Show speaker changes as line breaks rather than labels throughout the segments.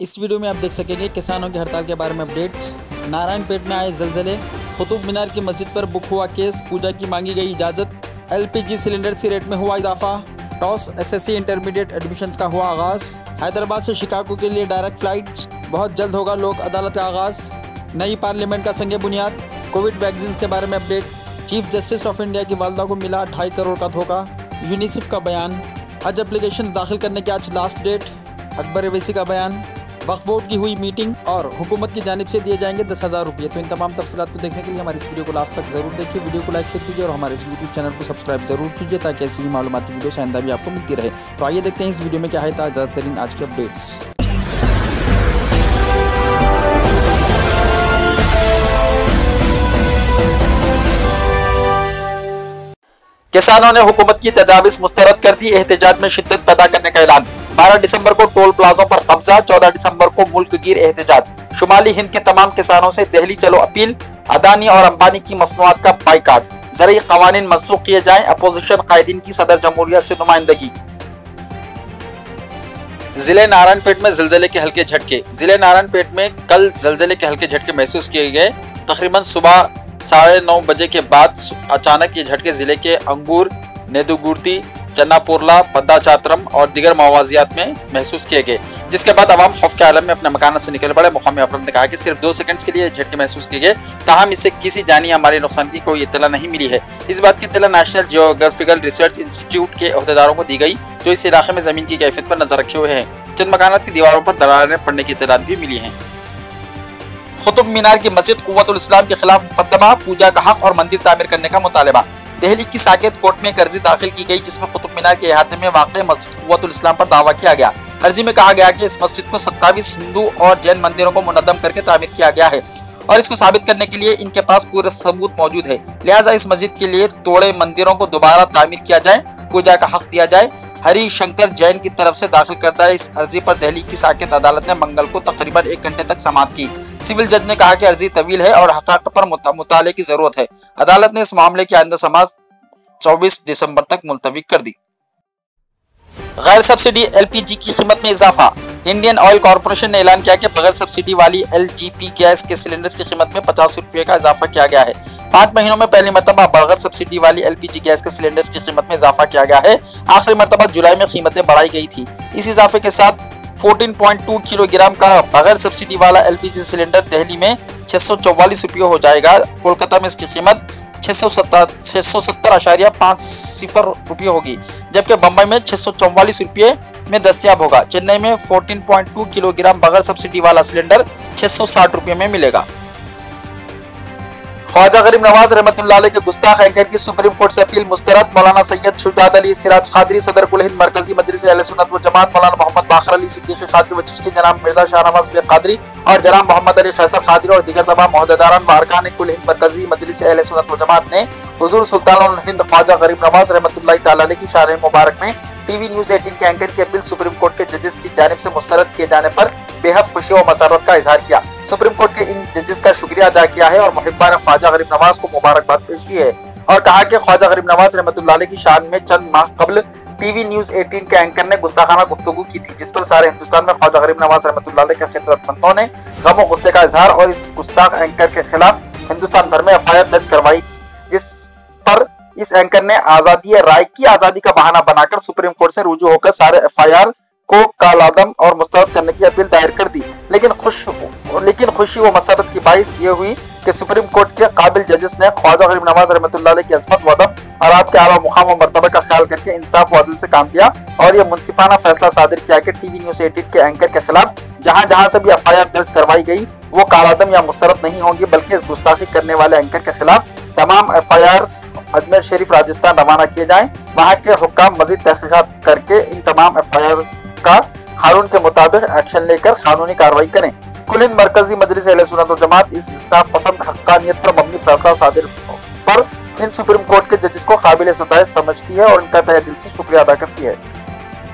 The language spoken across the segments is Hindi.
इस वीडियो में आप देख सकेंगे किसानों की हड़ताल के बारे में अपडेट्स। नारायणपेट में आए जलजले, कुतुब मीनार की मस्जिद पर बुक हुआ केस, पूजा की मांगी गई इजाज़त, एलपीजी सिलेंडर की रेट में हुआ इजाफा, टॉस एसएससी इंटरमीडिएट एडमिशन्स का हुआ आगाज़, हैदराबाद से शिकागो के लिए डायरेक्ट फ्लाइट्स, बहुत जल्द होगा लोक अदालत का आगाज़, नई पार्लियामेंट का संग बुनियाद, कोविड वैक्सीन के बारे में update, chief justice of India की वालदा को मिला 2.5 करोड़ का धोखा, यूनिसेफ का बयान, हज एप्लीकेशन दाखिल करने की आज लास्ट डेट, अकबर अवैसी का बयान, वक्फ बोर्ड की हुई मीटिंग और हुकूमत की जानिब से दिए जाएंगे 10,000 रुपये। तो इन तमाम तफसीलात को देखने के लिए हमारी इस वीडियो को लास्ट तक जरूर देखिए, वीडियो को लाइक शेयर कीजिए और हमारे इस यूट्यूब चैनल को सब्सक्राइब जरूर कीजिए ताकि ऐसी ही मालूमाती वीडियो आइंदा भी आपको मिलती रहे। तो आइए देखते हैं इस वीडियो में क्या है ताज़ा तरीन आज के अपडेट्स।
किसानों ने हुकूमत की तजावीज़ मुस्तरद कर दी, एहतजाज में शिद्दत पैदा करने का ऐलान। 12 दिसंबर को टोल प्लाजों पर कब्जा, 14 दिसंबर को मुल्क गिर एहतजाज। शुमाली हिंद के तमाम किसानों से दिल्ली चलो अपील, अदानी और अंबानी की मसनूआत का बाइकाट, ज़रूरी क़वानीन मनसूख किए जाएं, अपोजिशन कायदीन की सदर जमहूरिया से नुमाइंदगी। जिले नारायणपेट में जलजले के हल्के झटके। जिले नारायणपेट में कल जलजले के हल्के झटके महसूस किए गए। तकरीबन सुबह 9:30 बजे के बाद अचानक ये झटके जिले के अंगूर, नेदुगुर्ती, चन्नापोरला, बद्दाचात्रम और दीगर मवाजियात में महसूस किए गए, जिसके बाद अवाम खौफ के आलम में अपने मकान से निकल पड़े। मुकामी अफराद ने कहा कि सिर्फ 2 सेकंड के लिए झटके महसूस किए गए, ताहम इससे किसी जानी या माली नुकसान की कोई इत्तला नहीं मिली है। इस बात की इत्तला नेशनल जियोग्राफिकल रिसर्च इंस्टीट्यूट के अहदेदारों को दी गई, जो इस इलाके में जमीन की कैफियत पर नजर रखे हुए हैं। चंद मकानात की दीवारों पर दरारें पड़ने की इत्तलात भी मिली है। कुतुब मीनार की मस्जिद कुव्वतुल इस्लाम के खिलाफ मुकदमा, पूजा का हक और मंदिर तामीर करने का मुतालबा। दिल्ली की साकेत कोर्ट में एक अर्जी दाखिल की गई, जिसमें कुतुब मीनार के अहाते में वाक़ई मस्जिद कुव्वतुल इस्लाम पर दावा किया गया। अर्जी में कहा गया कि इस मस्जिद को 27 हिंदू और जैन मंदिरों को मुनद्दम करके तामीर किया गया है और इसको साबित करने के लिए इनके पास पूरे सबूत मौजूद है। लिहाजा इस मस्जिद के लिए तोड़े मंदिरों को दोबारा तामीर किया जाए, पूजा का हक दिया जाए। हरी शंकर जैन की तरफ से दाखिल करदा इस अर्जी पर दिल्ली की साकेत अदालत ने मंगल को तकरीबन 1 घंटे तक समाअत की। सिविल जज ने कहा कि अर्जी तवील है और हक़ाक़ पर मुताले की जरूरत है। अदालत ने इस मामले की आइंदा समाअत 24 दिसंबर तक मुलतवी कर दी। गैर सब्सिडी एलपीजी की कीमत में इजाफा। इंडियन ऑयल कॉर्पोरेशन ने ऐलान किया कि बगैर सब्सिडी वाली एलजीपी गैस के सिलेंडर्स की कीमत में 50 रुपये का इजाफा किया गया है। 5 महीनों में पहली मरतबा बगैर सब्सिडी वाली एलपीजी गैस के सिलेंडर्स की कीमत में इजाफा किया गया है। आखिरी मरतबा जुलाई में कीमतें बढ़ाई गई थी। इस इजाफे के साथ 14.2 किलोग्राम का बगैर सब्सिडी वाला एलपीजी सिलेंडर दिल्ली में 644 रुपये हो जाएगा। कोलकाता में इसकी कीमत 670.50 रुपये होगी, जबकि बम्बई में 644 रुपये में दस्तयाब होगा। चेन्नई में 14.2 किलोग्राम बगैर सब्सिडी वाला सिलेंडर 660 रुपये में मिलेगा। ख्वाजा गरीब नवाज रहमतुल्लाह अलैह के गुस्ताख एंकर की सुप्रीम कोर्ट से अपील मुस्तरद। मौलाना सैयद शुजात अली सिराज खादरी, सदर कुल हिंद मरकजी मजलिस अहले सुन्नत व जमात, मौलाना मोहम्मद बाखर अली सिद्दीकी खादरी व चिश्ती, जनाब मिर्जा शाहनवाज बे कादरी और जनाब मोहम्मद अली खैसर खादरी और दीगर तमाम ओहदेदारान व अरकान कुल हिंद मरकजी मजलिस अहले सुन्नत व जमात ने हुजूर सुल्तानुल हिंद ख्वाजा गरीब नवाज रहमतुल्लाह तआला अलैह की शान मुबारक में टीवी न्यूज 18 के एंकर की अपील सुप्रीम कोर्ट के जजेस की जानिब से मुस्तरद किए जाने पर बेहद खुशी और मसरत का इजहार किया। सुप्रीम कोर्ट के इन जजेस का शुक्रिया अदा किया है और मुहिब्बान ख्वाजा गरीब नवाज को मुबारकबाद पेश की है और कहा कि ख्वाजा गरीब नवाज रहमतुल्लाह अलैह की शान में चंद माह कबल टीवी न्यूज 18 के एंकर ने गुस्ताखाना गुफ्तगू की थी, जिस पर सारे हिंदुस्तान में ख्वाजा गरीब नवाज रहमतुल्लाह अलैह के खिदमतमंदों ने गम और गुस्से का इजहार और इस गुस्ताख एंकर के खिलाफ हिंदुस्तान भर में एफआईआर दर्ज करवाई थी, जिस पर इस एंकर ने आजादी राय की आजादी का बहाना बनाकर सुप्रीम कोर्ट से रुजू होकर सारे एफआईआर को कालादम और मुस्तरद करने की अपील दायर कर दी। लेकिन खुशी व मसरत की बाइस ये हुई कि सुप्रीम कोर्ट के काबिल जजेस ने ख्वाजा गरीब नवाज रहमतुल्लाह अलैह की अज़मत व अदब और आपके आला मुकाम व मर्तबे का ख्याल करके इंसाफ व अदल से काम किया और ये मुनसिफाना फैसला सादिर किया कि टीवी न्यूज 18 के एंकर के खिलाफ जहां जहां से भी एफआईआर दर्ज करवाई गई वो कालादम या मुस्तरद नहीं होंगी, बल्कि इस गुस्ताखी करने वाले एंकर के खिलाफ तमाम एफआईआर अजमेर शरीफ राजस्थान रवाना किए जाएं। वहां के हुक्काम मजीद तहकीकात करके इन तमाम एफआईआर का कानून के मुताबिक एक्शन लेकर कानूनी कार्रवाई करें। कुल हिंद मरकजी मजलिस अहले सुन्नत व जमात इस इंसाफ पसंद हक्कानियत पर मबनी फैसला सादिर पर इन सुप्रीम कोर्ट के जजेस को काबिल सताइश समझती है और इनका तहे दिल से शुक्रिया अदा करती है।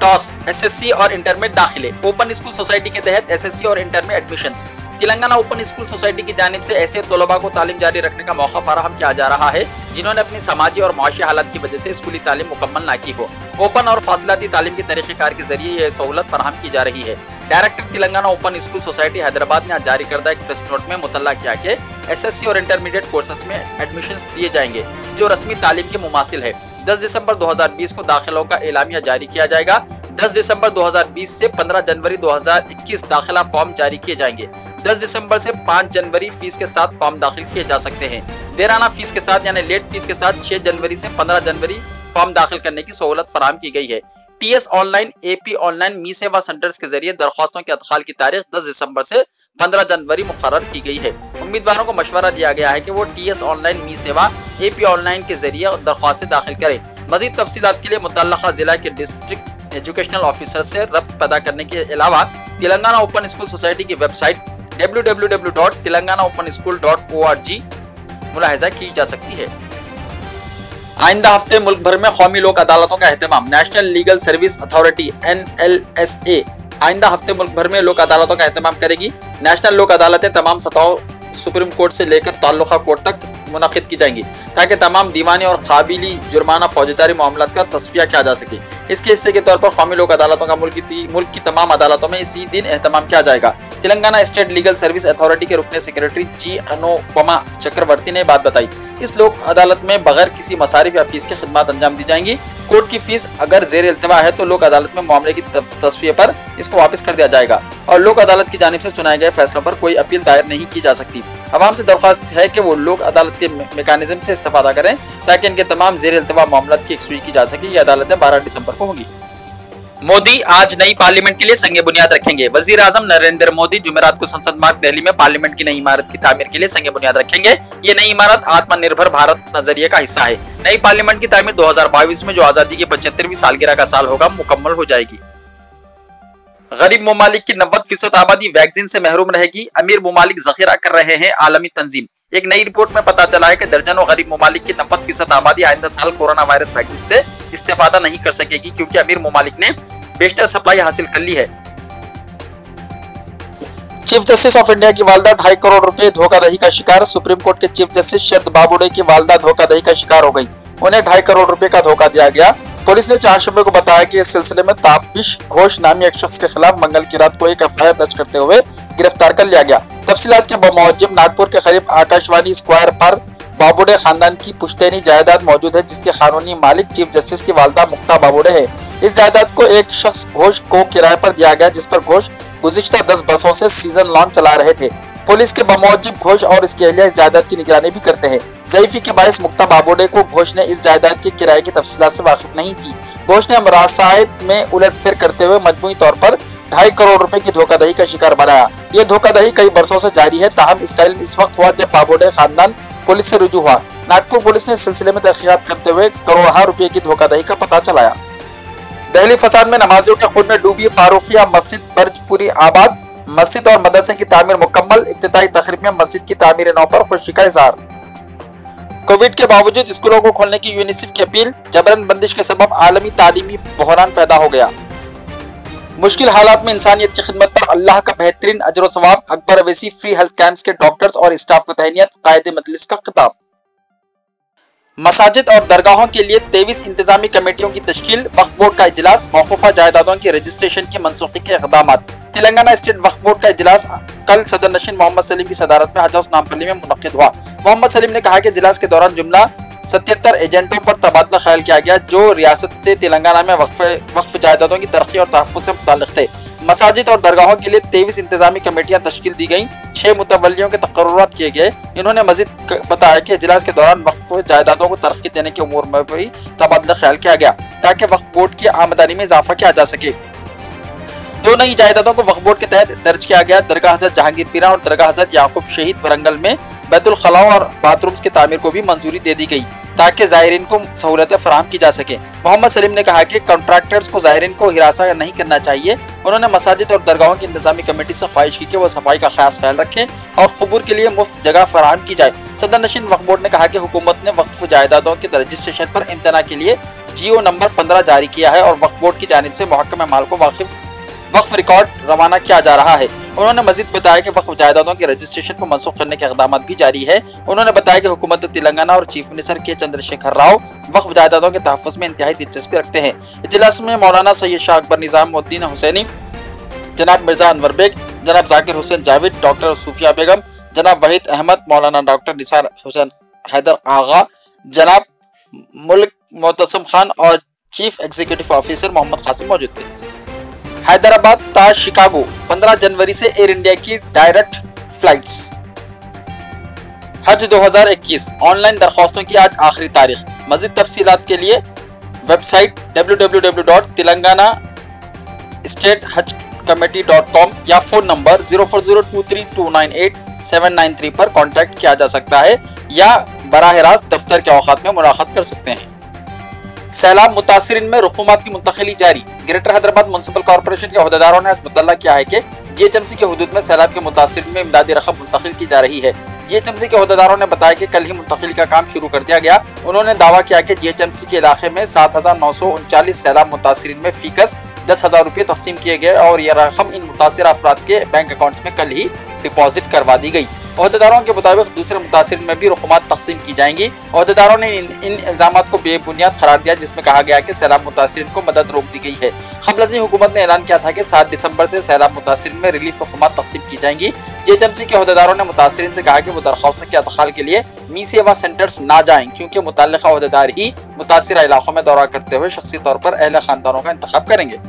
टॉस एसएससी और इंटर में दाखिले। ओपन स्कूल सोसाइटी के तहत एसएससी और इंटर में admissions. Telangana open school society की जानिब से ऐसे तलबा को तालीम जारी रखने का मौका फराहम किया जा रहा है जिन्होंने अपनी समाजी और माशी हालात की वजह से स्कूली तालीम मुकम्मल ना की हो। ओपन और फासिलाती तालीम के तरीक़ेकार के जरिए यह सहूलत फराहम की जा रही है। Director Telangana open school society Hyderabad ने आज जारी करदा एक प्रेस नोट में मुतल्ला किया कि एसएससी और इंटरमीडिएट कोर्सेस में एडमिशंस दिए जाएंगे जो रस्मी तालीम के मुमासिल है। 10 दिसंबर 2020 को दाखिलों का एलामिया जारी किया जाएगा। 10 दिसंबर 2020 से 15 जनवरी 2021 दाखिला फॉर्म जारी किए जाएंगे। 10 दिसंबर से 5 जनवरी फीस के साथ फॉर्म दाखिल किए जा सकते हैं। देराना फीस के साथ यानी लेट फीस के साथ 6 जनवरी से 15 जनवरी फॉर्म दाखिल करने की सहूलत फराहम की गई है। टीएस ऑनलाइन, एपी ऑनलाइन, मी सेवा सेंटर्स के जरिए दरख्वास्तों के अदखाल की तारीख 10 दिसंबर से 15 जनवरी मुकर्रर की गई है। उम्मीदवारों को मशवरा दिया गया है कि वो टीएस ऑनलाइन, मी सेवा, एपी ऑनलाइन के जरिए दरख्वास्तें दाखिल करें। मजीद तफसीलात के लिए मुतल्लका जिला के डिस्ट्रिक्ट एजुकेशनल ऑफिसर से रब्त पैदा करने के अलावा तेलंगाना ओपन स्कूल सोसाइटी की वेबसाइट www.telanganaopenSchool.org मुलाहिजा की जा सकती है। आइंदा हफ्ते मुल्क भर में कौमी लोक अदालतों का एहतमाम। National legal service authority NLSA आइंदा हफ्ते मुल्क भर में लोक अदालतों का एहतमाम करेगी। नेशनल लोक अदालतें तमाम सतहों सुप्रीम कोर्ट से लेकर ताल्लुका कोर्ट तक मुनक़िद की जाएंगी ताकि तमाम दीवानी और काबिली जुर्माना फौजदारी मामलात का तस्फिया किया जा सके। इसके हिस्से के तौर पर कौमी लोक अदालतों का मुल्क की तमाम अदालतों में इसी दिन एहतमाम किया जाएगा। Telangana state legal service authority के रुकने सेक्रेटरी जी अनुपमा चक्रवर्ती ने बात बताई। इस लोक अदालत में बगैर किसी मसारिफ या फीस की खिदमत अंजाम दी जाएंगी। कोर्ट की फीस अगर जेर इल्तिवा है तो लोक अदालत में मामले की तस्फिया पर इसको वापस कर दिया जाएगा और लोक अदालत की जानिब से चुनाए गए फैसलों पर कोई अपील दायर नहीं की जा सकती। अवाम से दरख्वास्त है कि वो लोक अदालत के मेकानिज्म से इस्तेफादा करें ताकि इनके तमाम जेर इल्तिवा मामलात की यकसुई की जा सके। ये अदालतें 12 दिसंबर को होंगी। मोदी आज नई पार्लियामेंट के लिए संग बुनियाद रखेंगे। वजीर आजम नरेंद्र मोदी जुमेरात को संसद मार्ग दिल्ली में पार्लियामेंट की नई इमारत की तामीर के लिए संग बुनियाद रखेंगे। ये नई इमारत आत्मनिर्भर भारत नजरिए का हिस्सा है। नई पार्लियामेंट की तामीर 2022 में जो आजादी की 75वीं सालगिरह का साल होगा मुकम्मल हो जाएगी। गरीब ममालिक की 90% आबादी वैक्सीन से महरूम रहेगी। अमीर ममालिक जखीरा कर रहे हैं आलमी तंजीम। एक नई रिपोर्ट में पता चला है कि दर्जनों गरीब ममालिक की 90% आबादी आइंदा साल कोरोना वायरस वैक्सीन से इस्तेफादा नहीं कर सकेगी क्योंकि अमीर ममालिक ने बेशतर सप्लाई हासिल कर ली है। चीफ जस्टिस ऑफ इंडिया की वालदा 2.5 करोड़ रुपए धोखाधड़ी का शिकार। सुप्रीम कोर्ट के चीफ जस्टिस शरद बाबुड़े की वालदा धोखाधड़ी का शिकार हो गई। उन्हें 2.5 करोड़ रुपए का धोखा दिया गया। पुलिस ने 4 शंबे को बताया कि इस सिलसिले में ताबिश घोष नामी एक शख्स के खिलाफ मंगल की रात को एक एफआईआर दर्ज करते हुए गिरफ्तार कर लिया गया। तफसीलात के बमौजब नागपुर के करीब आकाशवाणी स्क्वायर पर बाबुड़े खानदान की पुश्तैनी जायदाद मौजूद है जिसके कानूनी मालिक चीफ जस्टिस की वालदा मुक्ता बाबुड़े है। इस जायदाद को एक शख्स घोष को किराए पर दिया गया जिस पर घोष गुज़िश्ता 10 बसों से सीजन लॉन चला रहे थे। पुलिस के बमौजब घोष और इसकी अहलिया इस जायदाद की निगरानी भी करते हैं। ज़ईफ़ी के बायस मुक्ता बाबुड़े को घोष ने इस जायदाद के किराए की तफसीलात से वाकिफ नहीं थी। घोष ने मरासायद में उलटफेर करते हुए मजमूई तौर पर 2.5 करोड़ रुपए की धोखाधड़ी का शिकार बनाया। ये धोखाधड़ी कई बरसों से जारी है। ताहम इसका इल्म इस वक्त हुआ जब बाबुड़े खानदान पुलिस से रुजू हुआ। नागपुर पुलिस ने इस सिलसिले में तहकीकात करते हुए करोड़ों रुपए की धोखाधड़ी का पता चलाया। दहली फसाद में नमाजियों के खून में डूबी फारूकिया मस्जिद बर्जपुरी आबाद। मस्जिद और मदरसे की तामीर मुकम्मल। इफ्तिताही तकरीब में मस्जिद की तामीर नौ पर खुशी का इजहार। कोविड के बावजूद स्कूलों को खोलने की यूनिसेफ की अपील। जबरन बंदिश के सबब आलमी तालीमी बहरान पैदा हो गया। मुश्किल हालात में इंसानियत की खिदमत पर अल्लाह का बेहतरीन अजर व सवाब। Akbar Owaisi free health camps के डॉक्टर्स और स्टाफ को तहनीत। कायदे मजलिस का खिताब। मसाजिद और दरगाहों के लिए 23 इंतजामी कमेटियों की तश्कील। वक्फ बोर्ड का इजलास। मौकूफा जायदादों की रजिस्ट्रेशन की मनसूखी के इक़दाम। तेलंगाना स्टेट वक्फ बोर्ड का इजलास कल सदर नशीन मोहम्मद सलीम की सदारत में हज हाउस नामपल्ली में मुनक्किद हुआ। मोहम्मद सलीम ने कहा कि इजलास के दौरान जुमला 77 एजेंटों पर तबादला ख्याल किया गया जो रियासत तेलंगाना में वक्फ जायदादों की तरक्की और तहफ़्फ़ुज़ से मुताल्लिक़ थे। मसाजिद और दरगाहों के लिए 23 इंतजामी कमेटियां तश्कील दी गईं। 6 मुतवल्लियों के तकर्रुरात किए गए। इन्होंने मजीद बताया कि इजलास के दौरान वक्फ जायदादों को तरक्की देने के उमूर में भी तबादला ख्याल किया गया ताकि वक्फ बोर्ड की आमदनी में इजाफा किया जा सके। 2 नई जायदादों को वक्फ बोर्ड के तहत दर्ज किया गया। दरगाह हज़रत जहांगीर पीरा और दरगाह हज़रत याकूब शहीद वरंगल में बैतुल खलाओं और बाथरूम्स की तामीर को भी मंजूरी दे दी गई ताकि ज़ायरीन को सहूलतें फराहम की जा सके। मोहम्मद सलीम ने कहा कि कॉन्ट्रैक्टर्स को ज़ायरीन को हिरासा नहीं करना चाहिए। उन्होंने मसाजिद और दरगाहों की इंतजामी कमेटी से ख्वाहिश की कि वो सफाई का खास ख्याल रखें और क़ुबूर के लिए मुफ्त जगह फराहम की जाए। सदर नशीन वक्फ बोर्ड ने कहा कि हुकूमत ने वक्फ जायदादों के रजिस्ट्रेशन पर इम्तना के लिए GO नंबर 15 जारी किया है और वक्फ बोर्ड की जानिब से मुहक्कम माल को वक्फ रिकॉर्ड रवाना किया जा रहा है। उन्होंने मजीद बताया कि वक्फ जायदादों के रजिस्ट्रेशन को मनसूख करने के इक़दाम भी जारी है। उन्होंने बताया कि हुकूमत तेलंगाना और चीफ मिनिस्टर के चंद्रशेखर राव वक्फ जायदादों के तहफ़्फ़ुज़ में इंतहाई दिलचस्पी रखते हैं। इजलास में मौलाना सैयद शाह अकबर निज़ामुद्दीन हुसैनी, जनाब मिर्जा अनवर बेग, जनाब जाकिर हुसैन जावेद, डॉक्टर सूफिया बेगम, जनाब वहीद अहमद, मौलाना डॉक्टर निसार हुसैन हैदर आगा, जनाब मुल्क मोतसम खान और chief executive officer Mohammed Qasim मौजूद थे। हैदराबाद ता शिकागो 15 जनवरी से एयर इंडिया की डायरेक्ट फ्लाइट्स। हज 2021 ऑनलाइन दरख्वास्तों की आज आखिरी तारीख। मज़ीद तफसीलात के लिए वेबसाइट www.telangana-state-hajj-committee.com या फोन नंबर 04023298-793 पर कॉन्टैक्ट किया जा सकता है या बराह रास्त दफ्तर के औकात में मुलाकात कर सकते हैं। सैलाब मुतासिरीन में रकूमात की मुंतकिली जारी। ग्रेटर हैदराबाद म्युनिसिपल कॉर्पोरेशन के अहदेदारों ने मुतल्ला किया है कि GHMC के हुदूद में सैलाब के मुतासिरीन में इमदादी रकम मुंतकिल की जा रही है। GHMC के अहदेदारों ने बताया कि कल ही मुंतकिली का काम शुरू कर दिया गया। उन्होंने दावा किया कि GHMC के इलाके में 7,939 सैलाब मुतासिरीन में फीकस 10,000 रुपये तकसीम किए गए और यह रकम इन मुतासिर अफराद के बैंक अकाउंट्स में कल ही डिपॉजिट करवा दी गई। अहदेदारों के मुताबिक दूसरे मुतासिरीन में भी रकूमात तकसीम की जाएंगी। अहदेदारों ने इन इल्जामात को बेबुनियाद करार दिया, जिसमें कहा गया कि सैलाब मुतासिरीन को मदद रोक दी गई है। क़ब्ल हुकूमत ने ऐलान किया था कि 7 दिसंबर से सैलाब मुतासिरीन में रिलीफ रकूमात तकसीम की जाएंगी। GHMC के अहदेदारों ने मुतासिरीन से कहा कि वो दरख्वास्तों के अदखाल के लिए मी सेवा सेंटर्स ना जाएं, क्योंकि मुतल्लिका अहदेदार ही मुतासिर इलाकों में दौरा करते हुए शख्सी तौर पर अहले खानदानों का इंतखाब करेंगे।